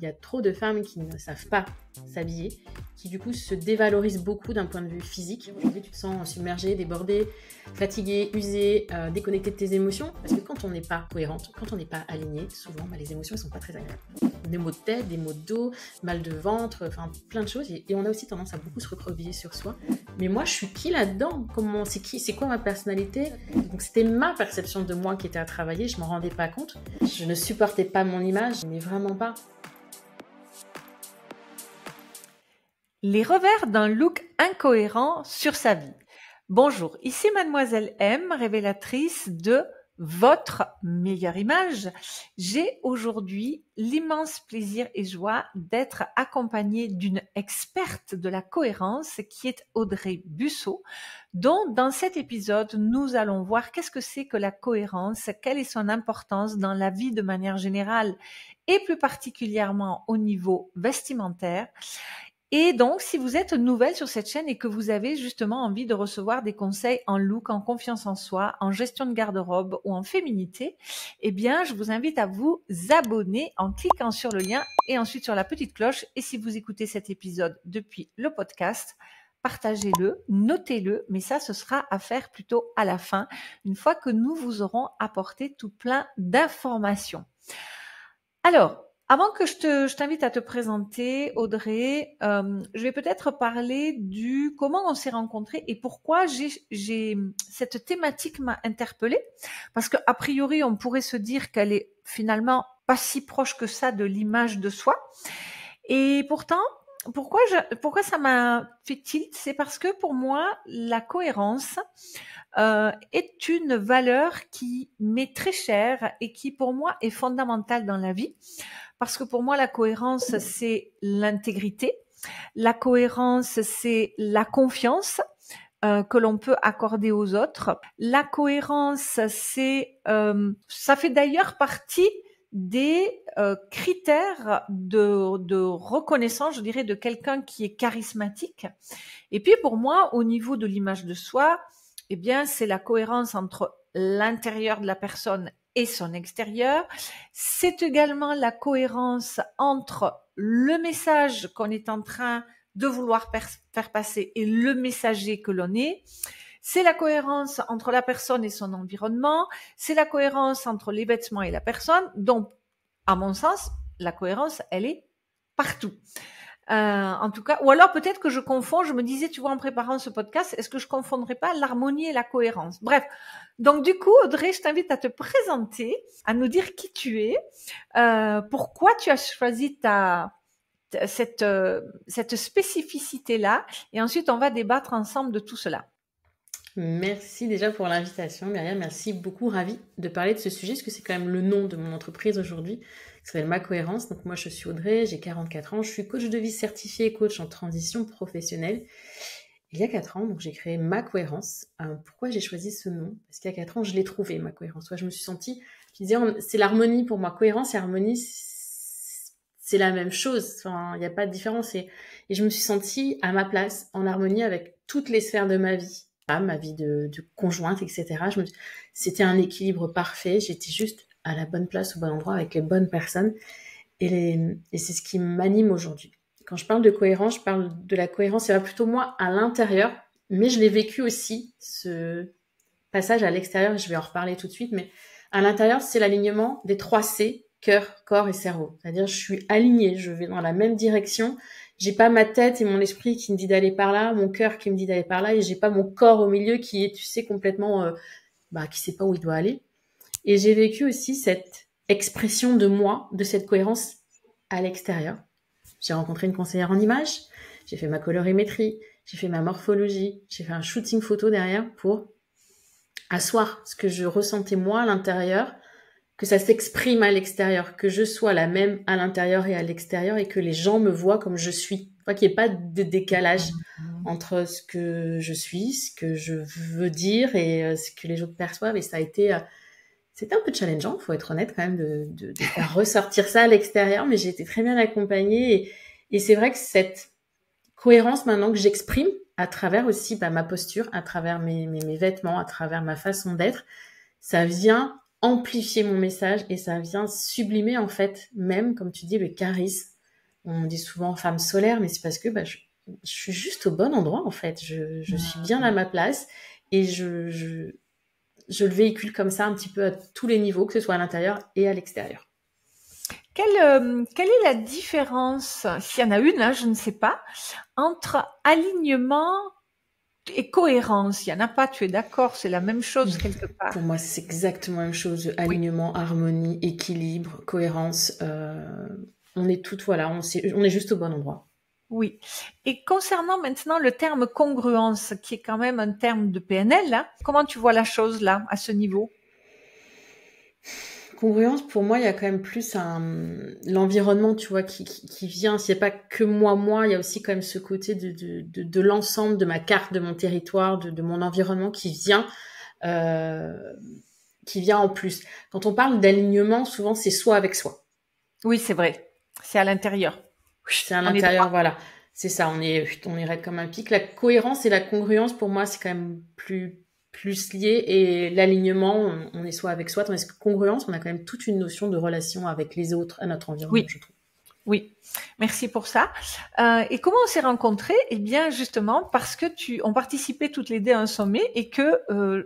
il y a trop de femmes qui ne savent pas s'habiller, qui du coup se dévalorisent beaucoup d'un point de vue physique. Aujourd'hui, tu te sens submergée, débordée, fatiguée, usée, déconnectée de tes émotions. Parce que quand on n'est pas cohérente, quand on n'est pas aligné, souvent les émotions ne sont pas très agréables. Des maux de tête, des maux de dos, mal de ventre, enfin plein de choses. Et on a aussi tendance à beaucoup se recroqueviller sur soi. Mais moi, je suis qui là-dedans? C'est quoi ma personnalité? Donc c'était ma perception de moi qui était à travailler, je m'en rendais pas compte. Je ne supportais pas mon image, mais vraiment pas. Les revers d'un look incohérent sur sa vie. Bonjour, ici Mademoiselle M, révélatrice de votre meilleure image. J'ai aujourd'hui l'immense plaisir et joie d'être accompagnée d'une experte de la cohérence qui est Audrey Busseau, dont dans cet épisode, nous allons voir qu'est-ce que c'est que la cohérence, quelle est son importance dans la vie de manière générale et plus particulièrement au niveau vestimentaire. Et donc, si vous êtes nouvelle sur cette chaîne et que vous avez justement envie de recevoir des conseils en look, en confiance en soi, en gestion de garde-robe ou en féminité, eh bien, je vous invite à vous abonner en cliquant sur le lien et ensuite sur la petite cloche. Et si vous écoutez cet épisode depuis le podcast, partagez-le, notez-le, mais ça, ce sera à faire plutôt à la fin, une fois que nous vous aurons apporté tout plein d'informations. Alors, avant que je t'invite à te présenter, Audrey, je vais peut-être parler du comment on s'est rencontrés et pourquoi cette thématique m'a interpellée. Parce que a priori, on pourrait se dire qu'elle est finalement pas si proche que ça de l'image de soi. Et pourtant, pourquoi ça m'a fait tilt? C'est parce que pour moi, la cohérence est une valeur qui m'est très chère et qui pour moi est fondamentale dans la vie. Parce que pour moi, la cohérence, c'est l'intégrité. La cohérence, c'est la confiance que l'on peut accorder aux autres. La cohérence, ça fait d'ailleurs partie des critères de reconnaissance, je dirais, de quelqu'un qui est charismatique. Et puis pour moi, au niveau de l'image de soi, eh bien, c'est la cohérence entre l'intérieur de la personne et son extérieur. C'est également la cohérence entre le message qu'on est en train de vouloir faire passer et le messager que l'on est. C'est la cohérence entre la personne et son environnement. C'est la cohérence entre les vêtements et la personne. Donc, à mon sens, la cohérence, elle est partout. En tout cas, ou alors peut-être que je confonds, je me disais, tu vois, en préparant ce podcast, est-ce que je confondrais pas l'harmonie et la cohérence? Bref. Donc, du coup, Audrey, je t'invite à te présenter, à nous dire qui tu es, pourquoi tu as choisi cette spécificité-là, et ensuite, on va débattre ensemble de tout cela. Merci déjà pour l'invitation, Myriam. Merci beaucoup, ravie de parler de ce sujet, parce que c'est quand même le nom de mon entreprise aujourd'hui, qui s'appelle Ma Cohérence. Donc moi, je suis Audrey, j'ai 44 ans, je suis coach de vie certifié, coach en transition professionnelle. Il y a 4 ans, donc j'ai créé Ma Cohérence. Pourquoi j'ai choisi ce nom? Parce qu'il y a 4 ans, je l'ai trouvé, Ma Cohérence. Soit je me suis sentie, je disais, c'est l'harmonie pour moi. Cohérence et harmonie, c'est la même chose. Enfin, il n'y a pas de différence. Et je me suis sentie à ma place, en harmonie avec toutes les sphères de ma vie. Ma vie de conjointe, etc. C'était un équilibre parfait. J'étais juste à la bonne place, au bon endroit, avec les bonnes personnes. Et c'est ce qui m'anime aujourd'hui. Quand je parle de cohérence, je parle de la cohérence, ça va plutôt moi à l'intérieur, mais je l'ai vécu aussi, ce passage à l'extérieur, je vais en reparler tout de suite, mais à l'intérieur, c'est l'alignement des 3 C, cœur, corps et cerveau. C'est-à-dire, je suis alignée, je vais dans la même direction. J'ai pas ma tête et mon esprit qui me dit d'aller par là, mon cœur qui me dit d'aller par là, et j'ai pas mon corps au milieu qui est, tu sais, complètement, qui sait pas où il doit aller. Et j'ai vécu aussi cette expression de moi, de cette cohérence à l'extérieur. J'ai rencontré une conseillère en images, j'ai fait ma colorimétrie, j'ai fait ma morphologie, j'ai fait un shooting photo derrière pour asseoir ce que je ressentais moi à l'intérieur, que ça s'exprime à l'extérieur, que je sois la même à l'intérieur et à l'extérieur et que les gens me voient comme je suis. Qu'il n'y ait pas de décalage entre ce que je suis, ce que je veux dire et ce que les autres perçoivent. Et ça a été... C'était un peu challengeant, faut être honnête quand même, de faire ressortir ça à l'extérieur, mais j'ai été très bien accompagnée. Et c'est vrai que cette cohérence maintenant que j'exprime à travers aussi ma posture, à travers mes vêtements, à travers ma façon d'être, ça vient amplifier mon message et ça vient sublimer en fait même, comme tu dis, le charisme On me dit souvent femme solaire, mais c'est parce que je suis juste au bon endroit en fait. Je suis bien à ma place et je le véhicule comme ça un petit peu à tous les niveaux, que ce soit à l'intérieur et à l'extérieur. Quelle est la différence, s'il y en a une, hein, je ne sais pas, entre alignement et cohérence? Il y en a pas, tu es d'accord? C'est la même chose quelque part. Pour moi, c'est exactement la même chose. Alignement, harmonie, équilibre, cohérence. On est toutes, voilà, on est juste au bon endroit. Oui. Et concernant maintenant le terme congruence, qui est quand même un terme de PNL, là, comment tu vois la chose là, à ce niveau? Congruence, pour moi, il y a quand même plus l'environnement, tu vois, qui vient. C'est pas que moi, il y a aussi quand même ce côté de l'ensemble de ma carte, de mon territoire, de mon environnement qui vient en plus. Quand on parle d'alignement, souvent c'est soi avec soi. Oui, c'est vrai. C'est à l'intérieur. C'est à l'intérieur, voilà. C'est ça, on est raide comme un pic. La cohérence et la congruence, pour moi, c'est quand même plus lié. Et l'alignement, on est soi avec soi. Tandis que congruence, on a quand même toute une notion de relation avec les autres, à notre environnement, Oui. je trouve. Oui, merci pour ça. Et comment on s'est rencontrés? Eh bien, justement, parce que on participait toutes les deux à un sommet et que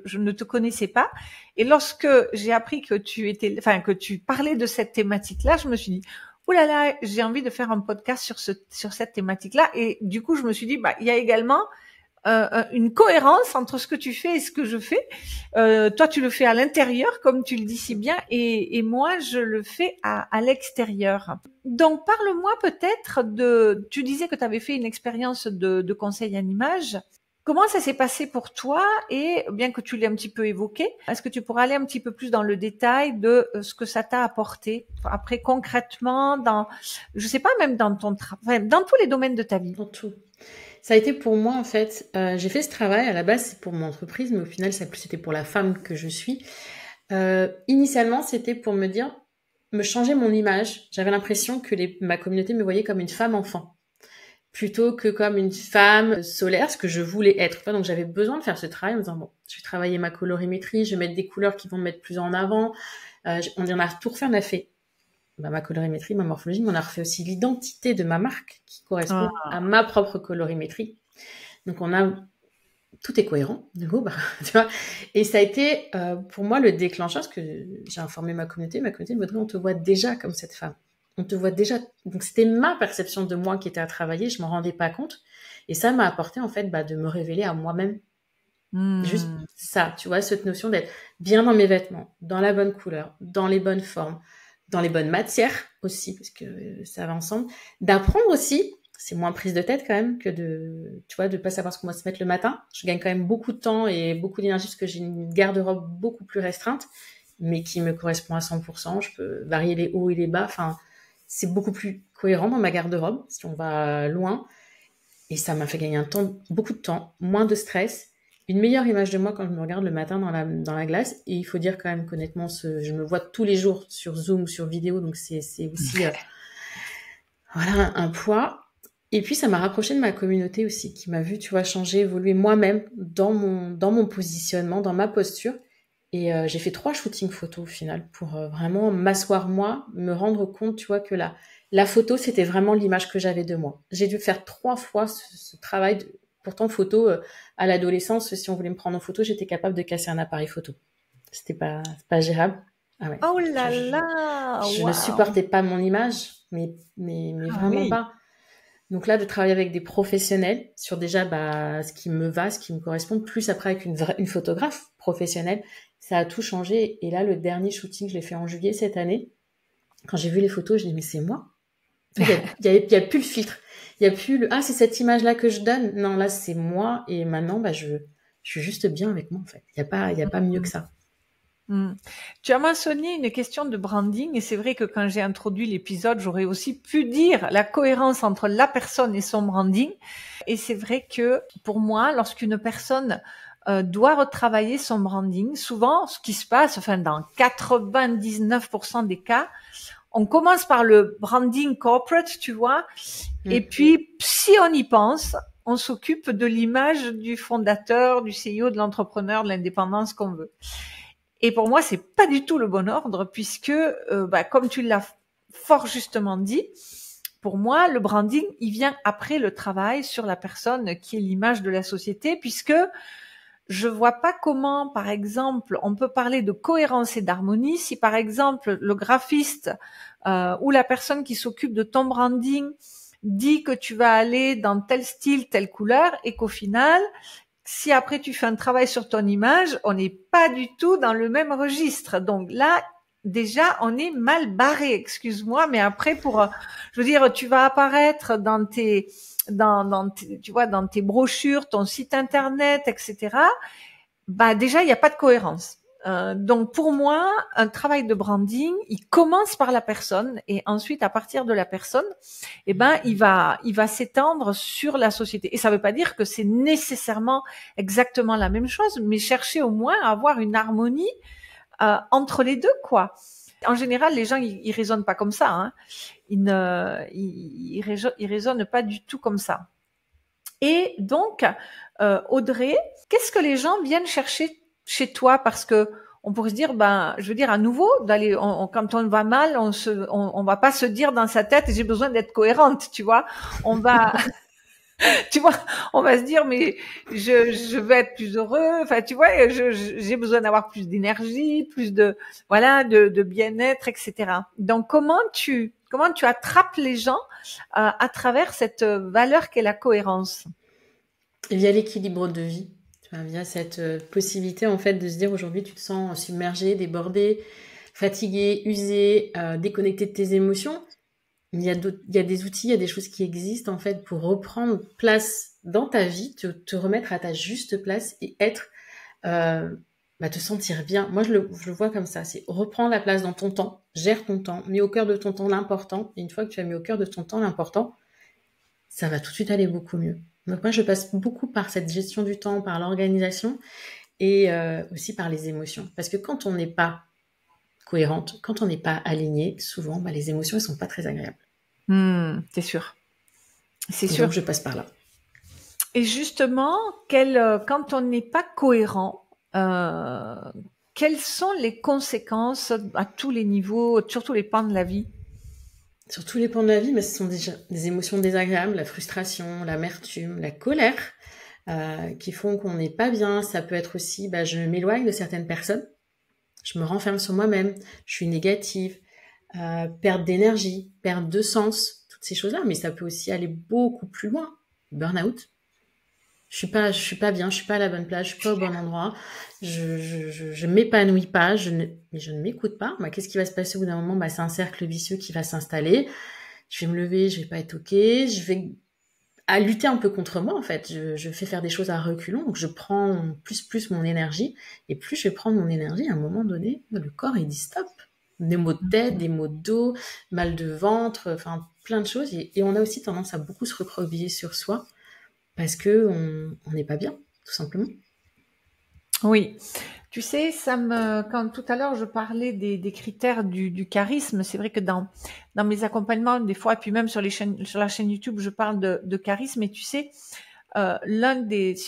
je ne te connaissais pas. Et lorsque j'ai appris que que tu parlais de cette thématique-là, je me suis dit, oh là là, j'ai envie de faire un podcast sur cette thématique-là. Et du coup, je me suis dit, il y a également une cohérence entre ce que tu fais et ce que je fais. Toi, tu le fais à l'intérieur, comme tu le dis si bien, et moi, je le fais à l'extérieur. Donc, parle-moi peut-être tu disais que tu avais fait une expérience de conseil en images. Comment ça s'est passé pour toi? Et bien que tu l'aies un petit peu évoqué, est-ce que tu pourrais aller un petit peu plus dans le détail de ce que ça t'a apporté après concrètement je sais pas, même dans ton travail, dans tous les domaines de ta vie? Dans tout. Ça a été pour moi, en fait, j'ai fait ce travail, à la base, c'est pour mon entreprise, mais au final, c'était pour la femme que je suis. Initialement, c'était pour me changer mon image. J'avais l'impression que ma communauté me voyait comme une femme enfant, plutôt que comme une femme solaire, ce que je voulais être. Donc, j'avais besoin de faire ce travail en me disant, bon, je vais travailler ma colorimétrie, je vais mettre des couleurs qui vont me mettre plus en avant. On en a tout refait, on a fait ma colorimétrie, ma morphologie, mais on a refait aussi l'identité de ma marque qui correspond à ma propre colorimétrie. Donc tout est cohérent, du coup, tu vois. Et ça a été pour moi le déclencheur, parce que j'ai informé ma communauté me dit, Audrey, on te voit déjà comme cette femme. On te voit déjà. Donc c'était ma perception de moi qui était à travailler, je m'en rendais pas compte. Et ça m'a apporté en fait de me révéler à moi-même. Juste ça, tu vois, cette notion d'être bien dans mes vêtements, dans la bonne couleur, dans les bonnes formes, dans les bonnes matières aussi, parce que ça va ensemble. D'apprendre aussi, c'est moins prise de tête quand même que de pas savoir ce qu'on va se mettre le matin. Je gagne quand même beaucoup de temps et beaucoup d'énergie parce que j'ai une garde-robe beaucoup plus restreinte, mais qui me correspond à 100%. Je peux varier les hauts et les bas. Enfin, c'est beaucoup plus cohérent dans ma garde-robe si on va loin. Et ça m'a fait gagner beaucoup de temps, moins de stress, une meilleure image de moi quand je me regarde le matin dans la glace. Et il faut dire quand même qu'honnêtement, je me vois tous les jours sur Zoom ou sur vidéo, donc c'est aussi voilà un poids. Et puis ça m'a rapproché de ma communauté aussi, qui m'a vu, tu vois, changer, évoluer moi-même dans mon positionnement, dans ma posture. Et j'ai fait 3 shootings photos au final pour vraiment m'asseoir moi, me rendre compte, tu vois, que la photo, c'était vraiment l'image que j'avais de moi. J'ai dû faire 3 fois ce travail. Pourtant, photo, à l'adolescence, si on voulait me prendre en photo, j'étais capable de casser un appareil photo. C'était pas gérable. Ah ouais. Oh là là! Je ne supportais pas mon image, mais vraiment pas. Donc là, de travailler avec des professionnels sur déjà ce qui me va, ce qui me correspond, plus après avec une photographe professionnelle, ça a tout changé. Et là, le dernier shooting, je l'ai fait en juillet cette année. Quand j'ai vu les photos, je dis mais c'est moi. Il y a plus le filtre. Il y a plus c'est cette image-là que je donne. Non, là, c'est moi. Et maintenant, je suis juste bien avec moi, en fait. Il y a pas mieux que ça. Tu as mentionné une question de branding et c'est vrai que quand j'ai introduit l'épisode, j'aurais aussi pu dire la cohérence entre la personne et son branding. Et c'est vrai que pour moi, lorsqu'une personne doit retravailler son branding, souvent ce qui se passe, dans 99% des cas, on commence par le branding corporate, tu vois, et puis si on y pense, on s'occupe de l'image du fondateur, du CEO, de l'entrepreneur, de l'indépendance qu'on veut. Et pour moi, c'est pas du tout le bon ordre puisque, comme tu l'as fort justement dit, pour moi, le branding, il vient après le travail sur la personne qui est l'image de la société, puisque je vois pas comment, par exemple, on peut parler de cohérence et d'harmonie si, par exemple, le graphiste ou la personne qui s'occupe de ton branding dit que tu vas aller dans tel style, telle couleur, et qu'au final, si après tu fais un travail sur ton image, on n'est pas du tout dans le même registre. Donc là, déjà, on est mal barré, excuse-moi, mais après je veux dire, tu vas apparaître dans tu vois, dans tes brochures, ton site internet, etc. Bah déjà, il n'y a pas de cohérence. Donc pour moi, un travail de branding, il commence par la personne et ensuite à partir de la personne, eh ben il va s'étendre sur la société. Et ça ne veut pas dire que c'est nécessairement exactement la même chose, mais chercher au moins à avoir une harmonie entre les deux, quoi. En général, les gens ils raisonnent pas comme ça. Hein. Ils raisonnent pas du tout comme ça. Et donc, Audrey, qu'est-ce que les gens viennent chercher chez toi? Parce que on pourrait se dire, ben, je veux dire, à nouveau, quand on va mal, on va pas se dire dans sa tête, j'ai besoin d'être cohérente, tu vois. On va, tu vois, on va se dire, mais je vais être plus heureux. Enfin, tu vois, j'ai besoin d'avoir plus d'énergie, plus de, voilà, de bien-être, etc. Donc, comment tu attrapes les gens à travers cette valeur qu'est la cohérence? Via l'équilibre de vie, tu vois, via cette possibilité en fait de se dire aujourd'hui tu te sens submergé, débordé, fatigué, usé, déconnecté de tes émotions. Il y a des outils, il y a des choses qui existent en fait pour reprendre place dans ta vie, te remettre à ta juste place et être, te sentir bien. Moi je le vois comme ça, c'est reprendre la place dans ton temps, gère ton temps, mets au cœur de ton temps l'important. Et une fois que tu as mis au cœur de ton temps l'important, ça va tout de suite aller beaucoup mieux. Donc moi, je passe beaucoup par cette gestion du temps, par l'organisation et aussi par les émotions. Parce que quand on n'est pas cohérente, quand on n'est pas aligné, souvent, les émotions ne sont pas très agréables. C'est sûr. C'est sûr. Donc je passe par là. Et justement, quand on n'est pas cohérent, quelles sont les conséquences à tous les niveaux, sur tous les pans de la vie? Sur tous les pans de la vie, ce sont déjà des émotions désagréables, la frustration, l'amertume, la colère, qui font qu'on n'est pas bien. Ça peut être aussi, je m'éloigne de certaines personnes, je me renferme sur moi-même, je suis négative, perte d'énergie, perte de sens, toutes ces choses-là. Mais ça peut aussi aller beaucoup plus loin. Burn-out. Je suis pas bien, je suis pas à la bonne place, je suis pas au bon endroit, je m'épanouis pas, mais je ne m'écoute pas. Qu'est-ce qui va se passer au bout d'un moment? C'est un cercle vicieux qui va s'installer. Je vais me lever, je vais pas être ok, je vais à lutter un peu contre moi en fait. Je fais faire des choses à reculons, donc je prends plus mon énergie et plus je vais prendre mon énergie à un moment donné, le corps il dit stop. Des maux de tête, des maux de dos, mal de ventre, enfin plein de choses et on a aussi tendance à beaucoup se recroqueviller sur soi. Parce que on n'est pas bien, tout simplement. Oui. Tu sais, quand tout à l'heure je parlais des critères du charisme, c'est vrai que dans mes accompagnements, des fois, et puis même sur la chaîne YouTube, je parle de charisme. Et tu sais,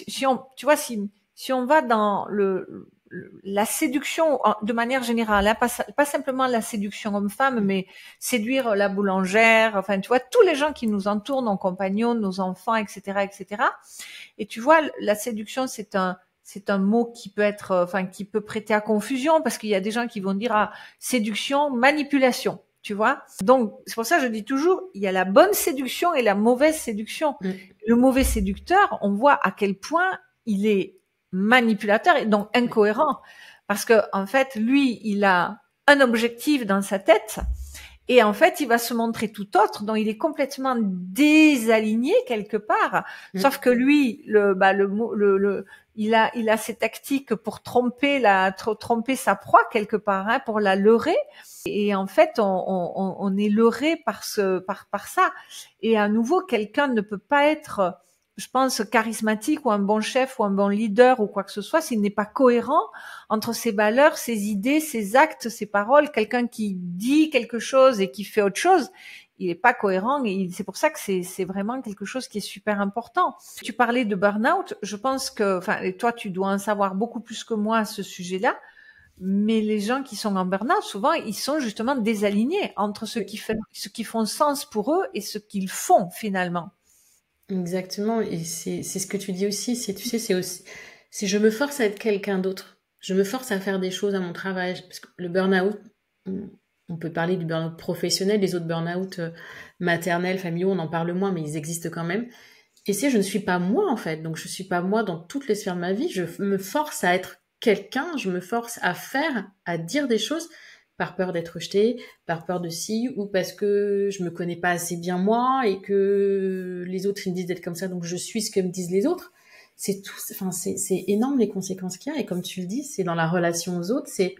si on va dans la séduction de manière générale, hein, pas simplement la séduction homme-femme, mais séduire la boulangère, enfin, tu vois, tous les gens qui nous entourent, nos compagnons, nos enfants, etc., etc. Et tu vois, la séduction, c'est un mot qui peut qui peut prêter à confusion parce qu'il y a des gens qui vont dire séduction, manipulation, tu vois. Donc c'est pour ça que je dis toujours, il y a la bonne séduction et la mauvaise séduction. Le mauvais séducteur, on voit à quel point il est manipulateur et donc incohérent parce que en fait, lui, il a un objectif dans sa tête. Et en fait, il va se montrer tout autre, donc il est complètement désaligné quelque part. Sauf que lui, il a ses tactiques pour tromper sa proie quelque part, hein, pour la leurrer. Et en fait, on est leurré par ça. Et à nouveau, quelqu'un ne peut pas être, je pense, charismatique ou un bon chef ou un bon leader ou quoi que ce soit s'il n'est pas cohérent entre ses valeurs, ses idées, ses actes, ses paroles. Quelqu'un qui dit quelque chose et qui fait autre chose, il n'est pas cohérent et c'est pour ça que c'est vraiment quelque chose qui est super important. Tu parlais de burn-out, je pense que, toi, tu dois en savoir beaucoup plus que moi à ce sujet-là. Mais les gens qui sont en burn-out, souvent, ils sont justement désalignés entre ce qui font sens pour eux et ce qu'ils font finalement. Exactement, et c'est ce que tu dis aussi, tu sais, c'est aussi, si je me force à être quelqu'un d'autre, je me force à faire des choses à mon travail, parce que le burn-out, on peut parler du burn-out professionnel, les autres burn-out maternels, familiaux, on en parle moins, mais ils existent quand même. Et je ne suis pas moi en fait, donc je suis pas moi dans toutes les sphères de ma vie, je me force à être quelqu'un, je me force à faire, à dire des choses par peur d'être rejetée, par peur de ci, ou parce que je me connais pas assez bien moi et que les autres ils me disent d'être comme ça, donc je suis ce que me disent les autres. C'est tout, enfin c'est énorme les conséquences qu'il y a. Et comme tu le dis, c'est dans la relation aux autres, c'est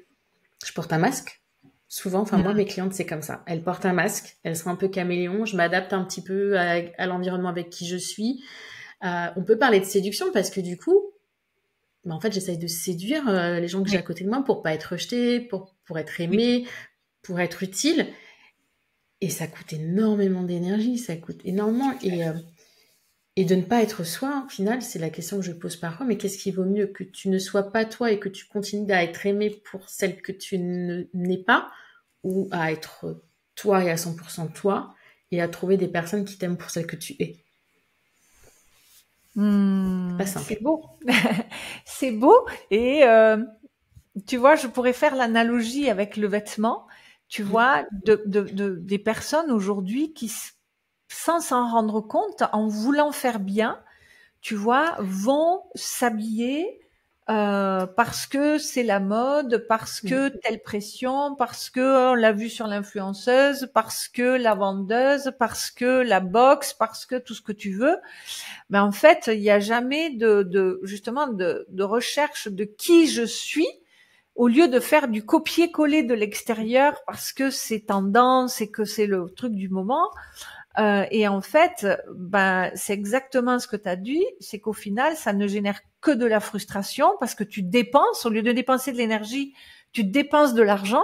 je porte un masque. Souvent, enfin moi mes clientes c'est comme ça. Elles portent un masque, elles sont un peu caméléons. Je m'adapte un petit peu à l'environnement avec qui je suis. On peut parler de séduction parce que du coup, bah, en fait, j'essaye de séduire les gens que j'ai à côté de moi pour pas être rejetée, pour être aimée, pour être utile. Et ça coûte énormément d'énergie, ça coûte énormément. Et de ne pas être soi, au final, c'est la question que je pose parfois, mais qu'est-ce qui vaut mieux? Que tu ne sois pas toi et que tu continues à être aimée pour celle que tu n'es pas, ou à être toi et à 100% toi, et à trouver des personnes qui t'aiment pour celle que tu es? Pas simple. C'est beau. C'est beau. Et tu vois, je pourrais faire l'analogie avec le vêtement. Tu vois, des personnes aujourd'hui qui, sans s'en rendre compte, en voulant faire bien, tu vois, vont s'habiller parce que c'est la mode, parce que telle pression, parce que on l'a vu sur l'influenceuse, parce que la vendeuse, parce que la box, parce que tout ce que tu veux. Mais en fait, il n'y a jamais justement de recherche de qui je suis, au lieu de faire du copier-coller de l'extérieur parce que c'est tendance et que c'est le truc du moment. Et en fait, ben c'est exactement ce que tu as dit, c'est qu'au final, ça ne génère que de la frustration parce que tu dépenses, au lieu de dépenser de l'énergie, tu dépenses de l'argent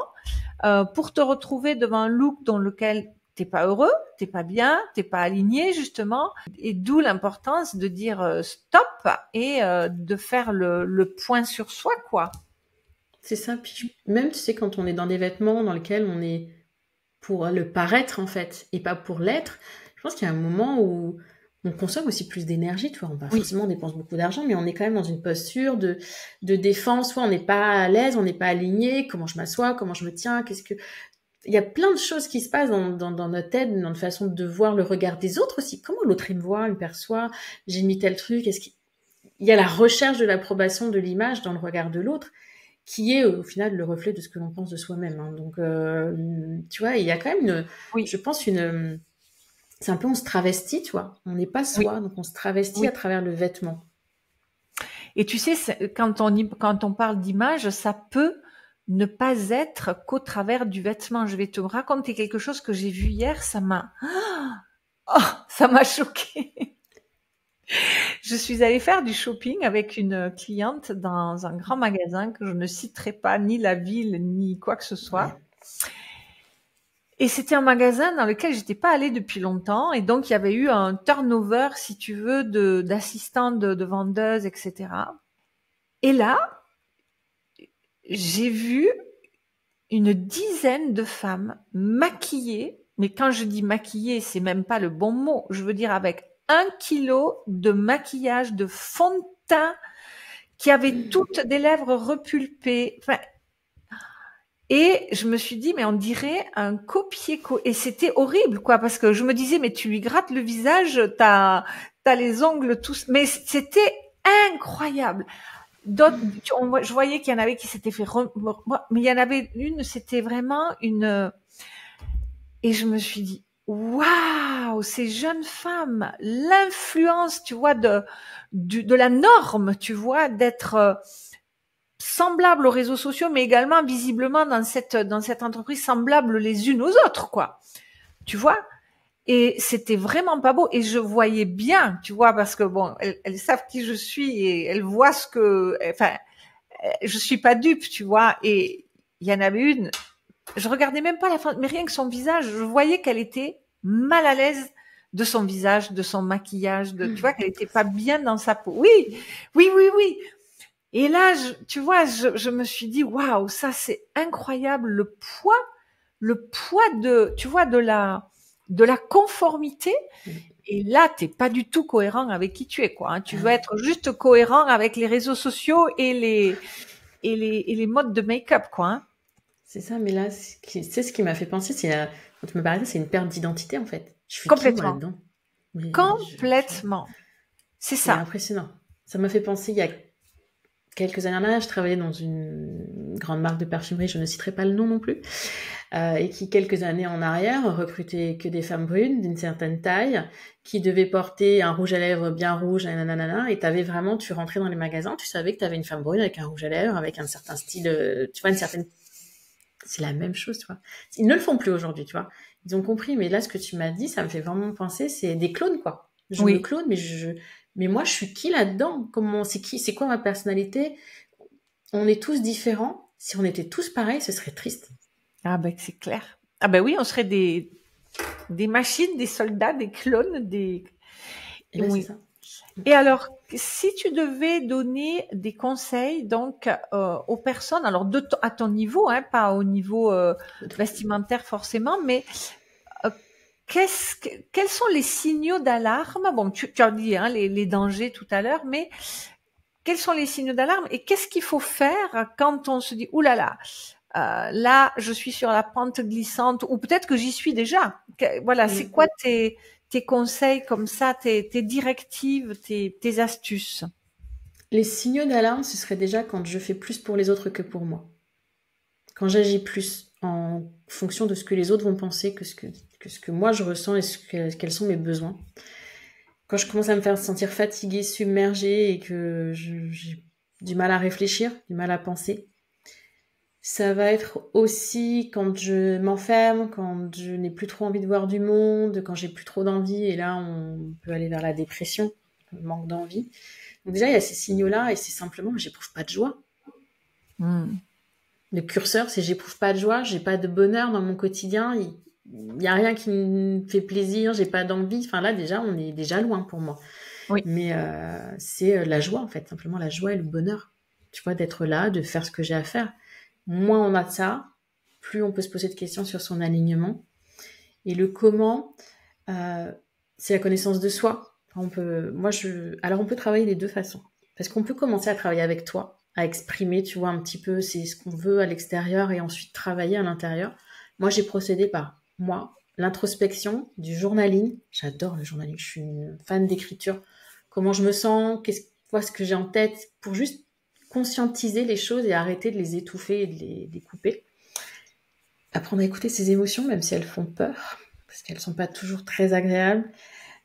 pour te retrouver devant un look dans lequel t'es pas heureux, t'es pas bien, t'es pas aligné justement, et d'où l'importance de dire stop et de faire le point sur soi, quoi. C'est ça. Puis même, tu sais, quand on est dans des vêtements dans lesquels on est pour le paraître, en fait, et pas pour l'être, je pense qu'il y a un moment où on consomme aussi plus d'énergie, tu vois. Forcément, on dépense beaucoup d'argent, mais on est quand même dans une posture de défense. Soit on n'est pas à l'aise, on n'est pas aligné. Comment je m'assois, comment je me tiens, il y a plein de choses qui se passent dans notre tête, dans notre façon de voir le regard des autres aussi. Comment l'autre il me voit, il me perçoit, j'ai mis tel truc, il y a la recherche de l'approbation de l'image dans le regard de l'autre, qui est au final le reflet de ce que l'on pense de soi-même. Hein. Donc, tu vois, il y a quand même je pense c'est un peu, on se travestit, tu vois. On n'est pas soi, donc on se travestit à travers le vêtement. Et tu sais, quand on parle d'image, ça peut ne pas être qu'au travers du vêtement. Je vais te raconter quelque chose que j'ai vu hier, ça m'a choquée. Je suis allée faire du shopping avec une cliente dans un grand magasin que je ne citerai pas, ni la ville, ni quoi que ce soit. Et c'était un magasin dans lequel j'étais pas allée depuis longtemps. Et donc, il y avait eu un turnover, si tu veux, d'assistants, de vendeuses, etc. Et là, j'ai vu une dizaine de femmes maquillées. Mais quand je dis maquillées, c'est même pas le bon mot. Je veux dire avec 1 kilo de maquillage, de fond de teint, qui avaient toutes des lèvres repulpées. Enfin, et je me suis dit, mais on dirait un copier-coller. Et c'était horrible, quoi, parce que je me disais, mais tu lui grattes le visage, t'as les ongles tous. Mais c'était incroyable. D'autres, je voyais qu'il y en avait qui s'étaient fait, mais il y en avait une, c'était vraiment une. Et je me suis dit, waouh, ces jeunes femmes, l'influence, tu vois, de la norme, tu vois, d'être semblables aux réseaux sociaux, mais également visiblement dans cette entreprise semblables les unes aux autres, quoi. Tu vois? Et c'était vraiment pas beau. Et je voyais bien, tu vois, parce que bon, elles savent qui je suis et elles voient enfin, je suis pas dupe, tu vois. Et il y en avait une, je regardais même pas la fin, mais rien que son visage, je voyais qu'elle était mal à l'aise de son visage, de son maquillage, tu vois, qu'elle était pas bien dans sa peau. Oui. Et là, tu vois, je me suis dit, waouh, ça c'est incroyable, le poids de, tu vois, de la conformité. Et là, t'es pas du tout cohérent avec qui tu es, quoi. Hein. Tu veux être juste cohérent avec les réseaux sociaux et les modes de make-up, quoi. Hein. C'est ça, mais là, c'est ce qui m'a fait penser, quand tu me parlais, c'est une perte d'identité, en fait. Je suis qui, moi, Complètement. là-dedans? Complètement. C'est C'est ça. impressionnant. Ça m'a fait penser, il y a quelques années en arrière, je travaillais dans une grande marque de parfumerie, je ne citerai pas le nom non plus, et qui, quelques années en arrière, recrutait que des femmes brunes d'une certaine taille, qui devaient porter un rouge à lèvres bien rouge, nanana, et t'avais vraiment, tu rentrais dans les magasins, tu savais que t'avais une femme brune avec un rouge à lèvres, avec un certain style, tu vois, une certaine... C'est la même chose, tu vois. Ils ne le font plus aujourd'hui, tu vois. Ils ont compris, mais là, ce que tu m'as dit, ça me fait vraiment penser, c'est des clones, quoi. Je me Oui. clone, mais moi, je suis qui là-dedans? C'est quoi ma personnalité? On est tous différents. Si on était tous pareils, ce serait triste. Ah ben c'est clair. Ah ben oui, on serait des machines, des soldats, des clones, des... Et là, Oui. c'est ça. Et alors, si tu devais donner des conseils donc aux personnes, alors à ton niveau, hein, pas au niveau vestimentaire forcément, mais euh, quels sont les signaux d'alarme? Bon, tu as dit hein, les dangers tout à l'heure, mais quels sont les signaux d'alarme et qu'est-ce qu'il faut faire quand on se dit ouh là là, là je suis sur la pente glissante ou peut-être que j'y suis déjà. Voilà, c'est quoi tes conseils comme ça, tes directives, tes astuces? Les signaux d'alarme, ce serait déjà quand je fais plus pour les autres que pour moi. Quand j'agis plus en fonction de ce que les autres vont penser que ce que moi je ressens et quels sont mes besoins. Quand je commence à me faire sentir fatiguée, submergée et que j'ai du mal à réfléchir, du mal à penser. Ça va être aussi quand je m'enferme, quand je n'ai plus trop envie de voir du monde, quand j'ai plus trop d'envie, et là on peut aller vers la dépression, le manque d'envie. Donc déjà il y a ces signaux-là et c'est simplement j'éprouve pas de joie. Le curseur c'est j'éprouve pas de joie, j'ai pas de bonheur dans mon quotidien, il y a rien qui me fait plaisir, j'ai pas d'envie. Enfin là déjà on est déjà loin pour moi. Oui. Mais c'est la joie en fait, simplement la joie et le bonheur. Tu vois, d'être là, de faire ce que j'ai à faire. Moins on a de ça, plus on peut se poser de questions sur son alignement. Et le comment, c'est la connaissance de soi. Alors on peut travailler des deux façons. Parce qu'on peut commencer à travailler avec toi, à exprimer, tu vois, un petit peu c'est ce qu'on veut à l'extérieur et ensuite travailler à l'intérieur. Moi, j'ai procédé par l'introspection, du journaling. J'adore le journaling, je suis une fan d'écriture. Comment je me sens, ce que j'ai en tête, pour juste conscientiser les choses et arrêter de les étouffer et de les couper. Apprendre à écouter ses émotions, même si elles font peur, parce qu'elles sont pas toujours très agréables.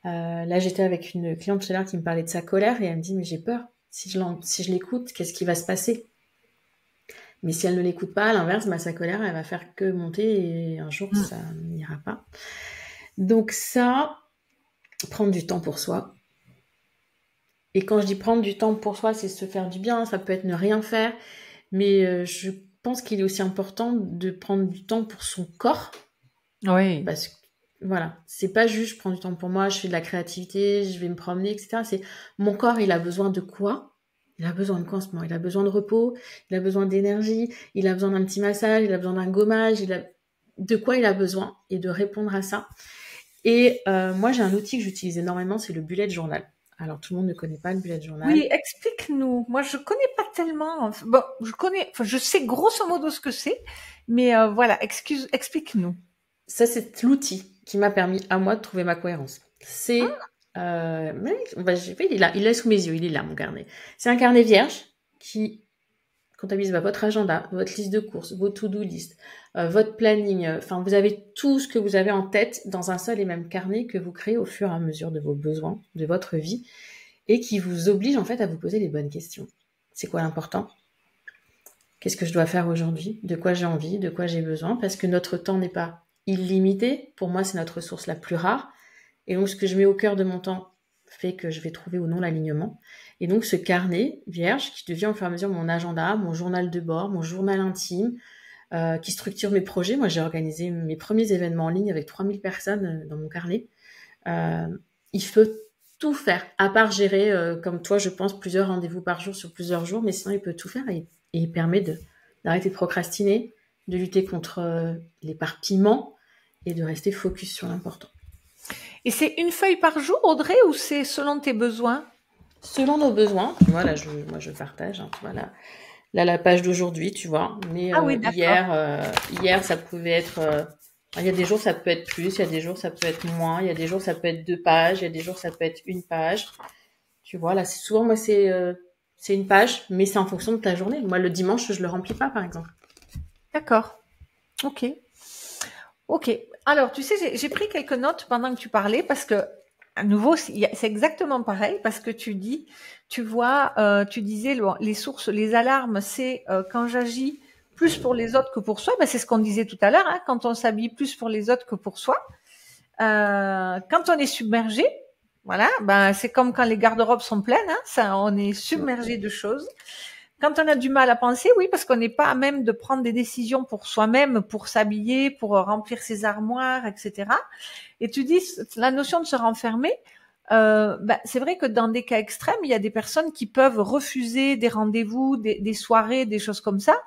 Là, j'étais avec une cliente tout à l'heure qui me parlait de sa colère et elle me dit, mais j'ai peur. Si je l'écoute, qu'est-ce qui va se passer? Mais si elle ne l'écoute pas, à l'inverse, sa colère, elle va faire que monter et un jour, ça n'ira pas. Donc ça, prendre du temps pour soi. Et quand je dis prendre du temps pour soi, c'est se faire du bien, ça peut être ne rien faire, mais je pense qu'il est aussi important de prendre du temps pour son corps. Oui. Parce que, voilà, c'est pas juste je prends du temps pour moi, je fais de la créativité, je vais me promener, etc. C'est mon corps, il a besoin de quoi? Il a besoin de quoi en ce moment? Il a besoin de repos, il a besoin d'énergie, il a besoin d'un petit massage, il a besoin d'un gommage, de quoi il a besoin et de répondre à ça. Et moi, j'ai un outil que j'utilise énormément, c'est le bullet journal. Alors, tout le monde ne connaît pas le bullet journal. Oui, explique-nous. Moi, je connais pas tellement. Bon, je sais grosso modo ce que c'est, mais voilà, explique-nous. Ça, c'est l'outil qui m'a permis à moi de trouver ma cohérence. C'est, il est sous mes yeux, il est là, mon carnet. C'est un carnet vierge qui comptabilise votre agenda, votre liste de courses, vos to-do list, votre planning. Enfin, vous avez tout ce que vous avez en tête dans un seul et même carnet que vous créez au fur et à mesure de vos besoins, de votre vie, et qui vous oblige en fait à vous poser les bonnes questions. C'est quoi l'important? Qu'est-ce que je dois faire aujourd'hui? De quoi j'ai envie? De quoi j'ai besoin? Parce que notre temps n'est pas illimité. Pour moi, c'est notre ressource la plus rare. Et donc, ce que je mets au cœur de mon temps fait que je vais trouver ou non l'alignement. Et donc, ce carnet vierge qui devient au fur et à mesure mon agenda, mon journal de bord, mon journal intime, qui structure mes projets. Moi, j'ai organisé mes premiers événements en ligne avec 3000 personnes dans mon carnet. Il faut tout faire, à part gérer, comme toi, je pense, plusieurs rendez-vous par jour sur plusieurs jours, mais sinon, il peut tout faire et il permet d'arrêter de procrastiner, de lutter contre l'éparpillement et de rester focus sur l'important. Et c'est une feuille par jour, Audrey, ou c'est selon tes besoins? Selon nos besoins, tu vois, là, moi, je partage, hein, tu vois, là, la page d'aujourd'hui, tu vois, mais Ah oui, d'accord. hier, ça pouvait être, il y a des jours, ça peut être plus, il y a des jours, ça peut être moins, il y a des jours, ça peut être 2 pages, il y a des jours, ça peut être une page. Tu vois, là, souvent, moi, c'est une page, mais c'est en fonction de ta journée. Moi, le dimanche, je le remplis pas, par exemple. D'accord. Ok. Ok. Alors, tu sais, j'ai pris quelques notes pendant que tu parlais parce que, à nouveau, c'est exactement pareil parce que tu vois, tu disais les sources, les alarmes, c'est quand j'agis plus pour les autres que pour soi. Ben, c'est ce qu'on disait tout à l'heure, hein, quand on s'habille plus pour les autres que pour soi. Quand on est submergé, voilà, ben c'est comme quand les garde-robes sont pleines, hein, ça, on est submergé de choses. Quand on a du mal à penser, oui, parce qu'on n'est pas à même de prendre des décisions pour soi-même, pour s'habiller, pour remplir ses armoires, etc. Et tu dis la notion de se renfermer. C'est vrai que dans des cas extrêmes, il y a des personnes qui peuvent refuser des rendez-vous, des soirées, des choses comme ça,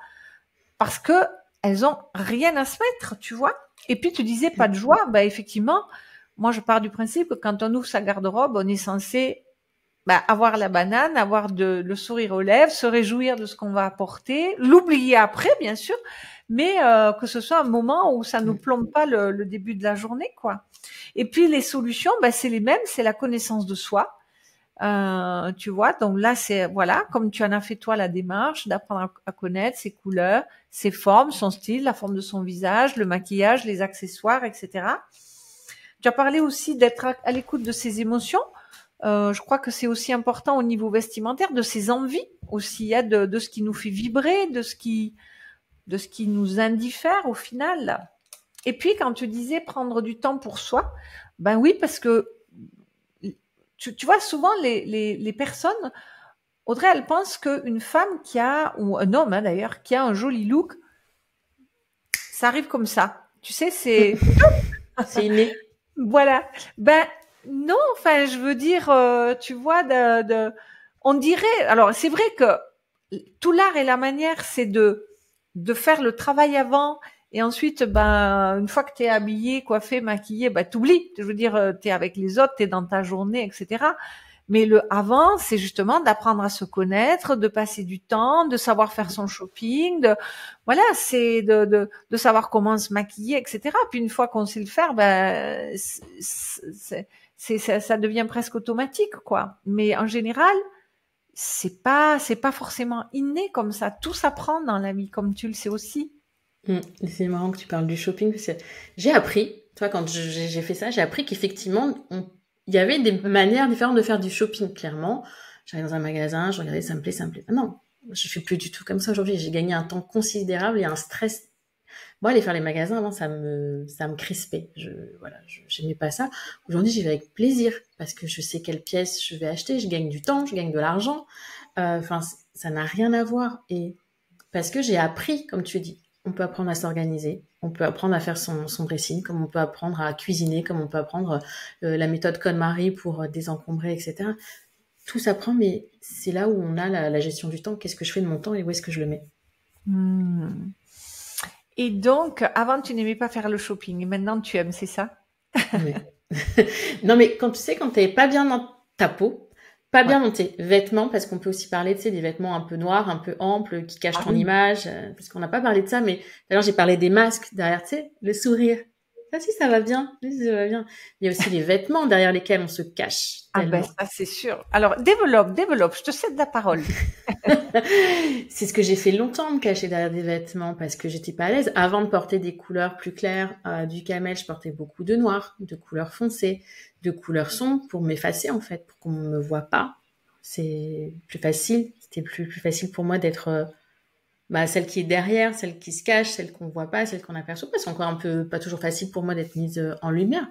parce que elles ont rien à se mettre, tu vois. Et puis tu disais pas de joie, effectivement, moi je pars du principe que quand on ouvre sa garde-robe, on est censé avoir la banane, avoir le sourire aux lèvres, se réjouir de ce qu'on va apporter, l'oublier après, bien sûr, mais que ce soit un moment où ça nous plombe pas le début de la journée, quoi. Et puis les solutions, c'est les mêmes, c'est la connaissance de soi. Tu vois, donc là, c'est, voilà, comme tu en as fait toi la démarche, d'apprendre à connaître ses couleurs, ses formes, son style, la forme de son visage, le maquillage, les accessoires, etc. Tu as parlé aussi d'être à l'écoute de ses émotions. Je crois que c'est aussi important au niveau vestimentaire, de ses envies aussi, hein, de ce qui nous fait vibrer, de ce qui nous indiffère au final. Et puis quand tu disais prendre du temps pour soi, ben oui, parce que tu vois souvent les personnes, Audrey, elle pense qu'une femme qui a, ou un homme hein, d'ailleurs, qui a un joli look, ça arrive comme ça. Tu sais, c'est C'est inné. voilà. Non, enfin, je veux dire, tu vois, on dirait. Alors, c'est vrai que tout l'art et la manière, c'est de faire le travail avant et ensuite, une fois que t'es habillé, coiffé, maquillé, t'oublies. Je veux dire, t'es avec les autres, t'es dans ta journée, etc. Mais le avant, c'est justement d'apprendre à se connaître, de passer du temps, de savoir faire son shopping, voilà, c'est de savoir comment se maquiller, etc. Puis une fois qu'on sait le faire, ça devient presque automatique, quoi. Mais en général, c'est pas forcément inné comme ça. Tout s'apprend dans la vie, comme tu le sais aussi. C'est marrant que tu parles du shopping, parce que j'ai appris, toi, quand j'ai fait ça, j'ai appris qu'effectivement, il y avait des manières différentes de faire du shopping, clairement. J'allais dans un magasin, je regardais, ça me plaît, ça me plaît. Ah non, je fais plus du tout comme ça aujourd'hui. J'ai gagné un temps considérable et un stress. Moi, aller faire les magasins avant, ça me crispait. J'aimais pas ça. Aujourd'hui, j'y vais avec plaisir parce que je sais quelle pièce je vais acheter. Je gagne du temps, je gagne de l'argent. Enfin, ça n'a rien à voir. Et parce que j'ai appris, comme tu dis, on peut apprendre à s'organiser, on peut apprendre à faire son dressing, comme on peut apprendre à cuisiner, comme on peut apprendre la méthode KonMari pour désencombrer, etc. Tout s'apprend, mais c'est là où on a la gestion du temps. Qu'est-ce que je fais de mon temps et où est-ce que je le mets? Et donc, avant, tu n'aimais pas faire le shopping, et maintenant tu aimes, c'est ça? Ouais. Non, mais quand tu sais, quand t'es pas bien dans ta peau, pas Ouais. bien dans tes vêtements, parce qu'on peut aussi parler, tu sais, des vêtements un peu noirs, un peu amples, qui cachent Ah ton oui. image, parce qu'on n'a pas parlé de ça, mais d'ailleurs, j'ai parlé des masques derrière, tu sais, le sourire. Ça, si, ça va bien. Si, ça va bien. Il y a aussi les vêtements derrière lesquels on se cache Ah tellement. ça c'est sûr. Alors, développe, je te cède la parole. C'est ce que j'ai fait longtemps, me cacher derrière des vêtements, parce que j'étais pas à l'aise. Avant de porter des couleurs plus claires, du camel, je portais beaucoup de noir, de couleurs foncées, de couleurs sombres pour m'effacer, en fait, pour qu'on me voit pas. C'est plus facile. C'était plus facile pour moi d'être celle qui est derrière, celle qui se cache, celle qu'on voit pas, celle qu'on aperçoit pas. C'est encore un peu pas toujours facile pour moi d'être mise en lumière.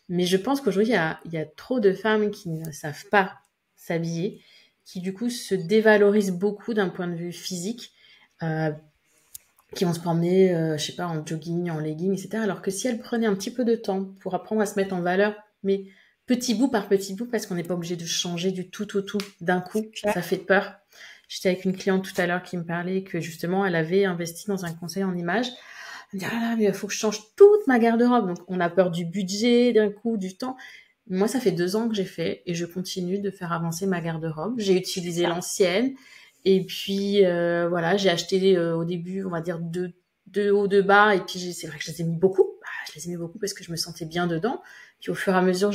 Mais je pense qu'aujourd'hui, il y a trop de femmes qui ne savent pas s'habiller, qui du coup se dévalorisent beaucoup d'un point de vue physique, euh, qui vont se promener, je sais pas, en jogging, en legging, etc. Alors que si elles prenaient un petit peu de temps pour apprendre à se mettre en valeur, mais petit bout par petit bout, parce qu'on n'est pas obligé de changer du tout au tout d'un coup. Ça fait peur. J'étais avec une cliente tout à l'heure qui me parlait que justement, elle avait investi dans un conseil en images. Elle me dit, ah là, mais il faut que je change toute ma garde-robe. Donc, on a peur du budget, d'un coup, du temps. Moi, ça fait 2 ans que j'ai fait et je continue de faire avancer ma garde-robe. J'ai utilisé l'ancienne et puis voilà, j'ai acheté au début, on va dire deux hauts, deux bas et puis c'est vrai que je les ai mis beaucoup. Je les ai mis beaucoup parce que je me sentais bien dedans. Puis au fur et à mesure,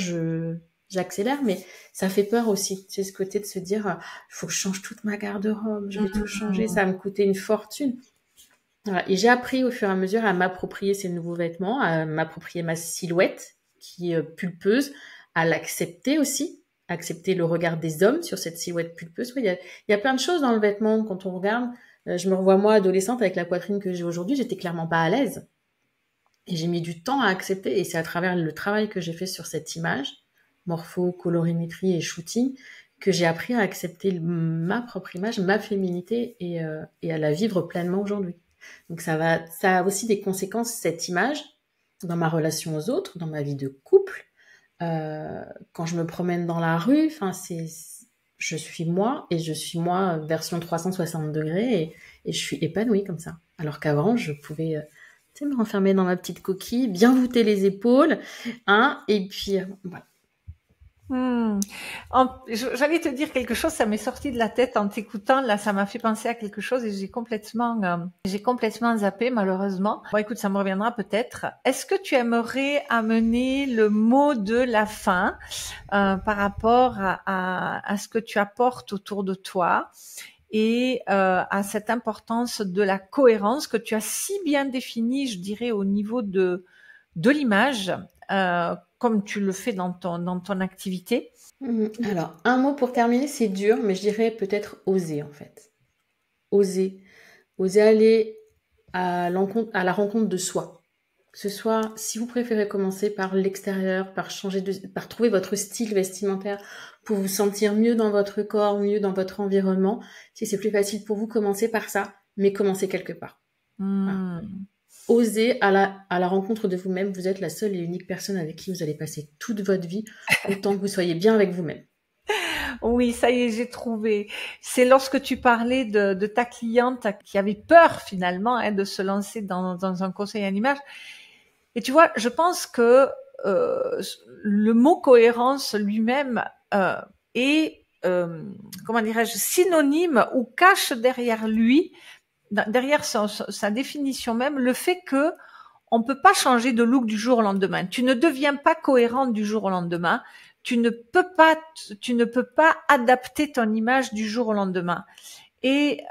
j'accélère, mais ça fait peur aussi. C'est ce côté de se dire, il faut que je change toute ma garde-robe, je vais tout changer, ça va me coûter une fortune. Voilà. Et j'ai appris au fur et à mesure à m'approprier ces nouveaux vêtements, à m'approprier ma silhouette qui est pulpeuse, à l'accepter aussi, accepter le regard des hommes sur cette silhouette pulpeuse. Oui, il y a plein de choses dans le vêtement quand on regarde. Je me revois moi adolescente avec la poitrine que j'ai aujourd'hui, j'étais clairement pas à l'aise. Et j'ai mis du temps à accepter, et c'est à travers le travail que j'ai fait sur cette image, morpho, colorimétrie et shooting, que j'ai appris à accepter ma propre image, ma féminité et à la vivre pleinement aujourd'hui. Donc ça a aussi des conséquences, cette image, dans ma relation aux autres, dans ma vie de couple, quand je me promène dans la rue, je suis moi, et je suis moi version 360 degrés, et je suis épanouie comme ça. Alors qu'avant, je pouvais me renfermer dans ma petite coquille, bien voûter les épaules, et puis voilà. J'allais te dire quelque chose, ça m'est sorti de la tête en t'écoutant. Là, ça m'a fait penser à quelque chose et j'ai complètement zappé, malheureusement. Bon, écoute, ça me reviendra peut-être. Est-ce que tu aimerais amener le mot de la fin par rapport à ce que tu apportes autour de toi et à cette importance de la cohérence que tu as si bien définie, je dirais, au niveau de l'image, comme tu le fais dans ton activité? Alors, un mot pour terminer, c'est dur, mais je dirais peut-être oser, en fait. Oser aller à la rencontre de soi. Que ce soit, si vous préférez commencer par l'extérieur, par trouver votre style vestimentaire pour vous sentir mieux dans votre corps, mieux dans votre environnement. Si c'est plus facile pour vous, commencez par ça, mais commencez quelque part. Voilà. Osez à la rencontre de vous-même. Vous êtes la seule et unique personne avec qui vous allez passer toute votre vie, autant que vous soyez bien avec vous-même. Oui, ça y est, j'ai trouvé. C'est lorsque tu parlais de ta cliente qui avait peur finalement de se lancer dans un conseil en image. Et tu vois, je pense que le mot cohérence lui-même est, comment dirais-je, synonyme ou cache derrière lui, derrière sa définition même, le fait que on peut pas changer de look du jour au lendemain. Tu ne deviens pas cohérente du jour au lendemain. Tu ne peux pas adapter ton image du jour au lendemain. Et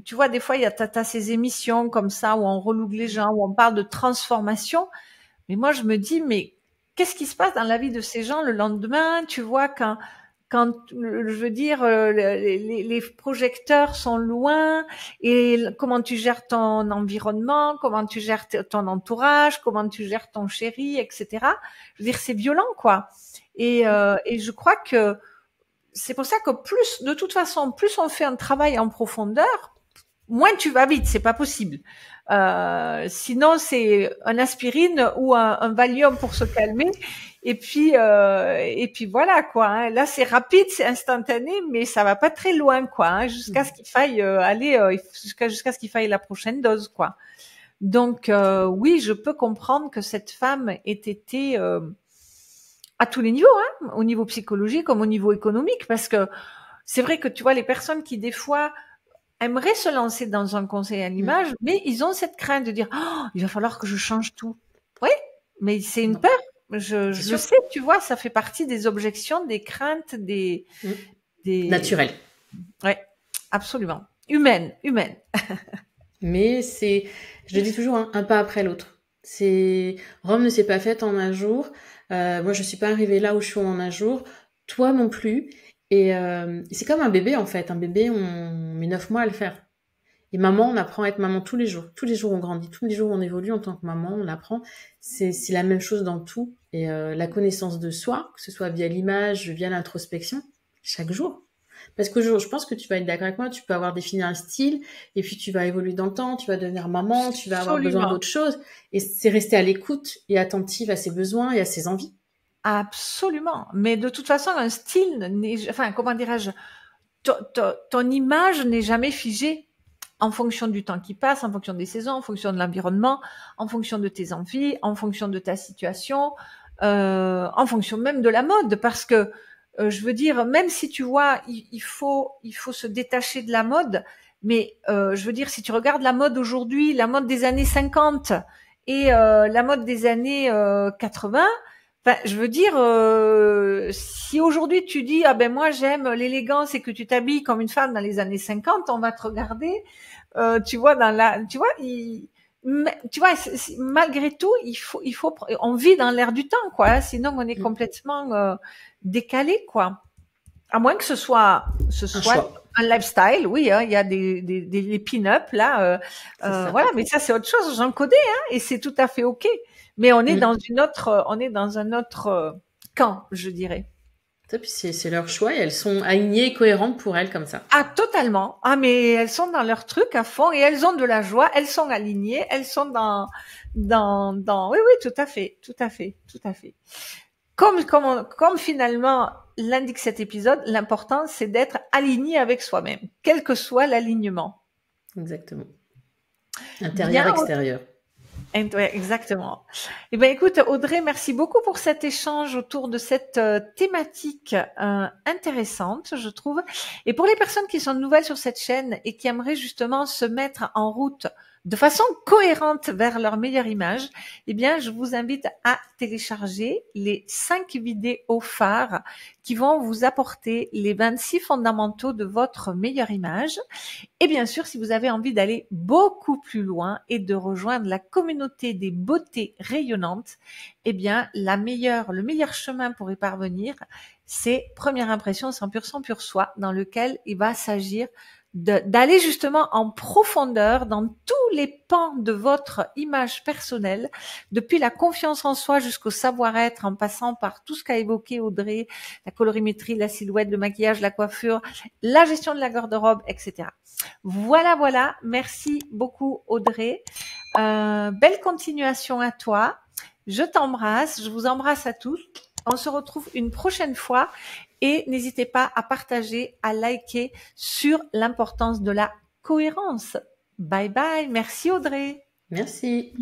tu vois, des fois, il y a t'as ces émissions comme ça où on relook les gens, où on parle de transformation. Mais moi, je me dis, mais qu'est-ce qui se passe dans la vie de ces gens le lendemain? Tu vois, quand je veux dire, les projecteurs sont loin, et comment tu gères ton environnement, comment tu gères ton entourage, comment tu gères ton chéri, etc. Je veux dire, c'est violent, quoi. Et je crois que c'est pour ça que de toute façon, plus on fait un travail en profondeur, moins tu vas vite, c'est pas possible. Sinon, c'est un aspirine ou un Valium pour se calmer. Et puis voilà, quoi. Hein. Là, c'est rapide, c'est instantané, mais ça va pas très loin, quoi. Hein, jusqu'à ce qu'il faille jusqu'à ce qu'il faille la prochaine dose, quoi. Donc, oui, je peux comprendre que cette femme ait été à tous les niveaux, hein, au niveau psychologique comme au niveau économique, parce que c'est vrai que tu vois les personnes qui des fois aimeraient se lancer dans un conseil à l'image, mais ils ont cette crainte de dire il va falloir que je change tout. Oui, mais c'est une peur. Je sais, tu vois, ça fait partie des objections, des craintes, des naturelles. Ouais, absolument. Humaine. Mais je le dis toujours, un pas après l'autre. Rome ne s'est pas faite en un jour. Moi, je suis pas arrivée là où je suis en un jour. Toi non plus. Et c'est comme un bébé, en fait. Un bébé, on met 9 mois à le faire. Et maman, on apprend à être maman tous les jours. Tous les jours, on grandit. Tous les jours, on évolue en tant que maman. On apprend. C'est la même chose dans tout. Et la connaissance de soi, que ce soit via l'image, via l'introspection, chaque jour. Parce que je pense que tu vas être d'accord avec moi, tu peux avoir défini un style, et puis tu vas évoluer dans le temps, tu vas devenir maman, tu vas avoir besoin d'autre chose. Et c'est rester à l'écoute et attentive à ses besoins et à ses envies. Absolument. Mais de toute façon, un style n'est, enfin, comment dirais-je, ton image n'est jamais figée en fonction du temps qui passe, en fonction des saisons, en fonction de l'environnement, en fonction de tes envies, en fonction de ta situation, en fonction même de la mode, parce que je veux dire, même si tu vois, il faut se détacher de la mode, mais je veux dire, si tu regardes la mode aujourd'hui, la mode des années 50 et la mode des années 80, enfin, je veux dire, si aujourd'hui tu dis ah ben moi j'aime l'élégance et que tu t'habilles comme une femme dans les années 50, on va te regarder, tu vois tu vois, tu vois, malgré tout, on vit dans l'air du temps, quoi. Hein, sinon on est complètement décalé, quoi. À moins que ce soit un lifestyle, oui, hein, il y a des pin-up là, voilà, mais ça c'est autre chose, j'en connais, hein, et c'est tout à fait ok. Mais on est dans un autre camp, je dirais. Ça, puis c'est leur choix et elles sont alignées et cohérentes pour elles comme ça. Ah, totalement. Ah, mais elles sont dans leur truc à fond et elles ont de la joie, elles sont alignées, elles sont oui, oui, tout à fait, tout à fait, tout à fait. Comme finalement l'indique cet épisode, l'important c'est d'être aligné avec soi-même, quel que soit l'alignement. Exactement. Intérieur, extérieur. Ouais, exactement. Eh ben, écoute, Audrey, merci beaucoup pour cet échange autour de cette thématique intéressante, je trouve. Et pour les personnes qui sont nouvelles sur cette chaîne et qui aimeraient justement se mettre en route de façon cohérente vers leur meilleure image, eh bien, je vous invite à télécharger les 5 vidéos phares qui vont vous apporter les 26 fondamentaux de votre meilleure image. Et bien sûr, si vous avez envie d'aller beaucoup plus loin et de rejoindre la communauté des beautés rayonnantes, eh bien, le meilleur chemin pour y parvenir, c'est Première Impression 100% pur soi, dans lequel il va s'agir d'aller justement en profondeur dans tous les pans de votre image personnelle, depuis la confiance en soi jusqu'au savoir-être, en passant par tout ce qu'a évoqué Audrey, la colorimétrie, la silhouette, le maquillage, la coiffure, la gestion de la garde-robe, etc. Voilà. Merci beaucoup, Audrey. Belle continuation à toi. Je t'embrasse. Je vous embrasse à tous. On se retrouve une prochaine fois et n'hésitez pas à partager, à liker sur l'importance de la cohérence. Bye bye. Merci, Audrey. Merci.